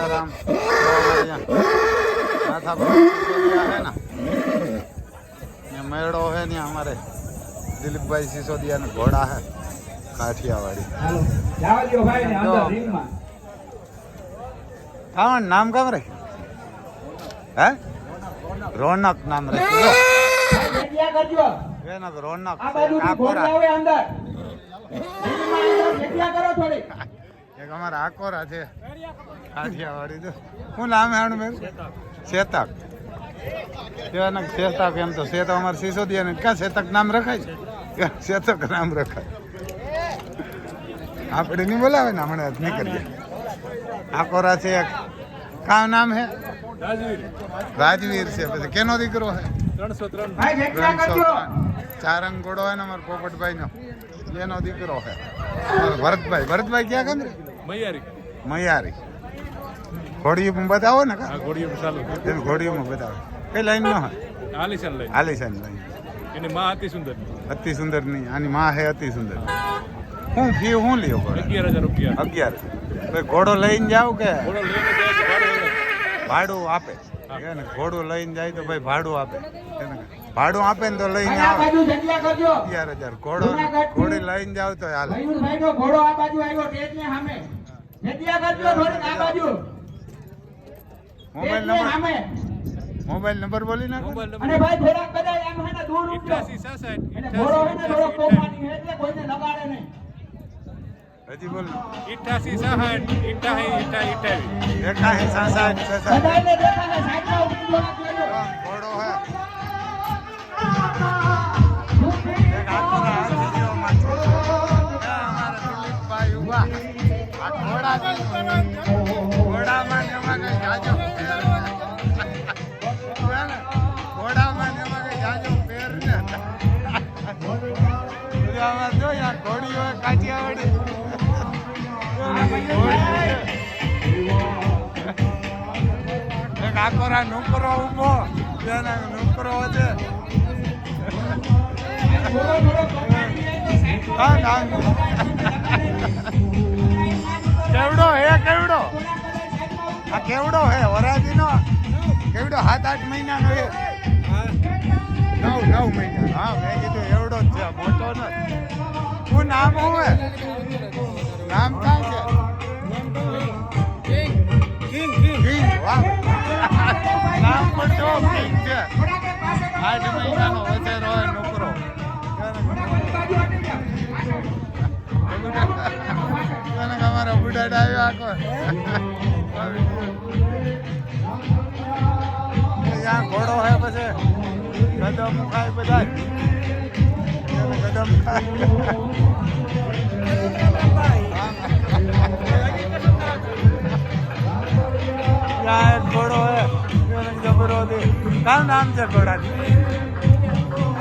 सीताराम माथा पर सिसोदिया है ना, ये मेड़ो है नहीं हमारे दिलीप भाई सिसोदिया ने घोड़ा है काठियावाड़ी। कहाँ नाम कब रे है? रौनक नाम रे रौनक एक हमारा आकोरा है काठियावाड़ी। तो શું નામ है मेरे चेतक चेतक एम तो चेतक हमारे सिसोदिया ने क्या चेतक नाम रखा है? चेतक नाम रखा આપણે નહીં બોલાવે ને હમણાં નહીં કરીએ। આકોરા છે કા નામ હે રાજવીર છે પછી કેનો દીકરો હે 303 ચારંગ ઘોડો હે ને અમાર પોપટભાઈ નો એનો દીકરો હે ભરતભાઈ ક્યાં કંદ્રે મૈયારી ઘોડીયું બતાવો ને કા ઘોડીયું બતાવો કઈ લાઈન નો હે આલીશાન લાઈન એની માં અતિ સુંદર નહીં આની માં હે અતિ સુંદર। હું ફી હું લ્યો 11,000 રૂપિયા 11 ઘોડો લઈને જાવ કે ભાડું આપે ને? ઘોડું લઈને જાય તો ભાઈ ભાડું આપે ભાડું આપે ને તો લઈને આવે 11,000 ઘોડી લઈને જાવ તો હાલે। મોબાઈલ નંબર બોલી નાખો અને ભાઈ થોડાક બધા એમ હે ને દૂર ઉઠો 88 ઘોડો હે ને થોડો તોફાની હે એટલે કોઈને લગાડે નહીં। હજી બોલ 88 બધાને દેખા હે સાઈડમાં ઉભી ઘોડો હે એક આખો હાથ દીયો માં અમારા દિલીપભાઈ ઉભા આ ઘોડામાં એમાં કઈ જાજો ઘોડામાં એમાં કઈ જાજો પેર ને આમાં જો યાર ઘોડી હોય કાઠિયાવાડી એક આકોરા નુકરો ઉભો નુકરો છે કેવડો હે કેવડો આ કેવડો હે વરાજી નો કેવડો 7-8 મહિનાનો હે 9 મહિના હા મેં કીધું એવડો જ છે મોટો નથી। શું નામ હોય નામ કાં છે કિંગ વાહ નામ પણ જો કિંગ છે 8 મહિનાનો વચેરો હોય નોકરો અમારા બુઢાડા આવ્યો આખો ત્યાં ઘોડો હે પછી કદમ ખાય બધા કદમ ખાય ત્યાં એક ઘોડો હે જબરો દે કામ નામ છે ઘોડા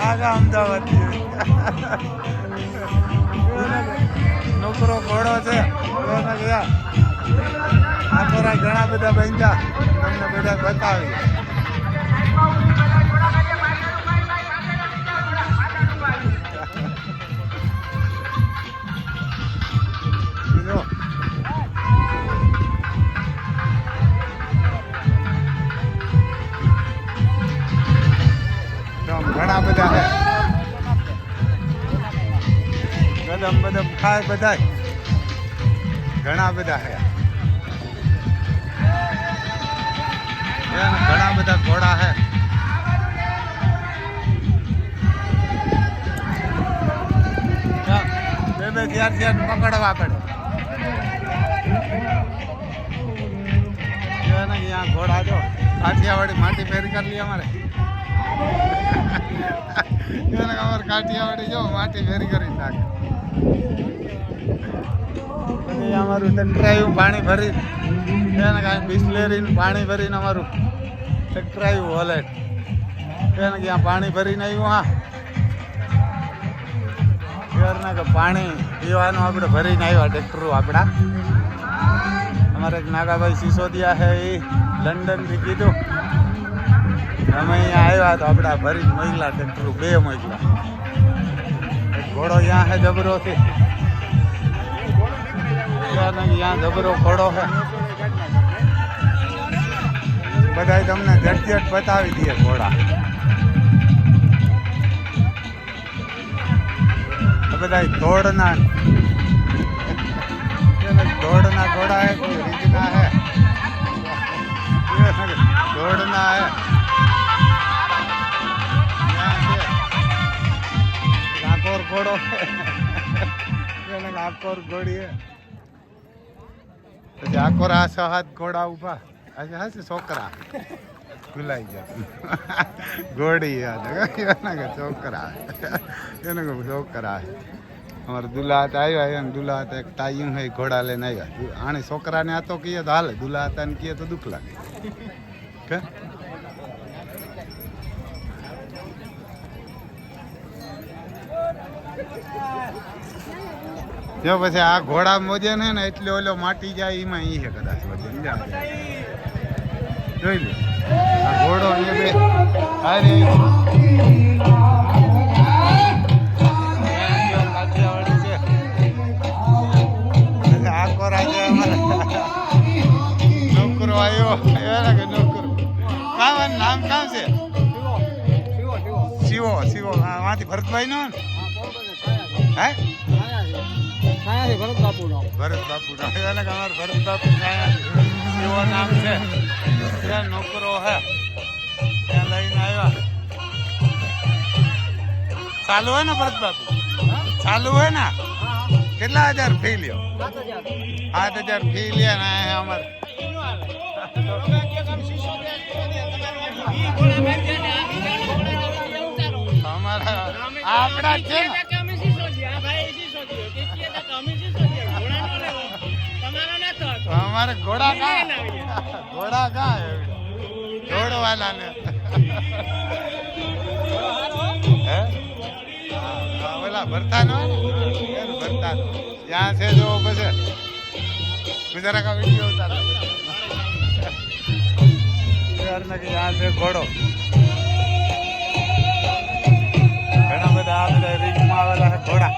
આગા અમદાવાદ નોકરો ઘોડો છે આખોરા ઘણા બધા બન્યા તમને બધા બતાવી ઘણા બધા હે કદમ બદમ ખાય બધા ઘણા બધા હે ઘણા બધા ઘોડા હે બે ત્યાર પકડવા પડે यहाँ घोड़ा जो काठियावाड़ी माटी फेरी कर ली हमारे काठियावाड़ी जो माटी फेरी कर अमरू ट्रेक्टर पानी भरी बिस्लेरी पानी भरी अमरू ट्रेक्टर वॉलेट यहाँ पानी भरी हाँ पानी पीवा अपने भरी आया ट्रेक्टर अपना अमरे एक नागा भाई सिसोदिया है ये लंडन थी कीधु अमे अँ आया तो अपना भरी मोकला ट्रेक्टर बे मोकला घोड़ो यहाँ है जबरो थी यहाँ जबरो घोड़ो है બધા તમને ઝટઝટ બતાવી દઈએ ઘોડા. બધા દોડના ઘોડા है, कोई રીંગના है, દોડના है. આકોર ઘોડો આકોર ઘોડી है. પછી આકોર આ 6 ઘોડા ઉભા હશે છોકરા ભૂલાઈ ગયા ઘોડી છોકરા એને છોકરા અમારે દુલ્हा હતા આવ્યા ને દુલ્हा હતા એક ટાઈમ है ઘોડા લઈને આવ્યા. આને છોકરાને આ તો કહીએ તો હાલે, દુલ્हा હતા ને કહીએ તો દુઃખ લાગે. જો પછી આ ઘોડા મોજે ને એટલે ઓલો માટી જાય એમાં ઈ છે કદાચ વજન જોઈ લે. આ ઘોડો ને બે આખો રાજે નોકરો આવ્યો કે નોકરો કામ નામ કામ છે શિવો શિવો માંથી ભરતભાઈ નો હે ભરત બાપુ નો અમારે ભરત બાપુ શિવો નામ છે. ત્યાં નોકરો હે ત્યાં લઈને આવ્યા. ચાલુ હોય ને ભરત બાપુ ચાલુ હોય ને કેટલા 1000 ફી લ્યો? 7000 ફી લે ને અમારે આપડા છે અમારે ઘોડા કા દોડવાના ને ઓલા ભરતા નો भरता यहाँ से जो बस गुजरा का वीडियो उतारा यहाँ से घोड़ो घना बधा आ बधा रिंग में आवेला है घोड़ा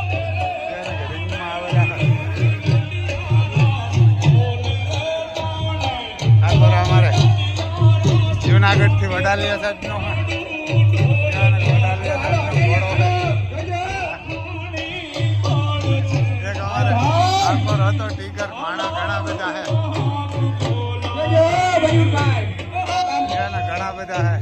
रिंग में आवेला है आ घोड़ा हमारे जूनागढ़ थी वडालिया साइड नो है वडालिया साइड नो घोड़ो है. આકોર હતો ટીગર માણા ઘણા બધા હે ઘણા બધા હે.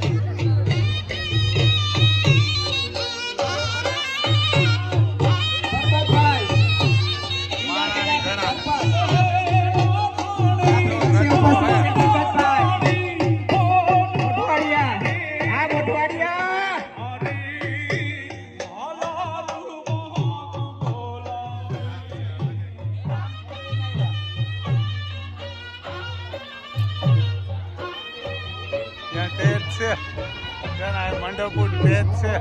મંડપુર ભેદ છે.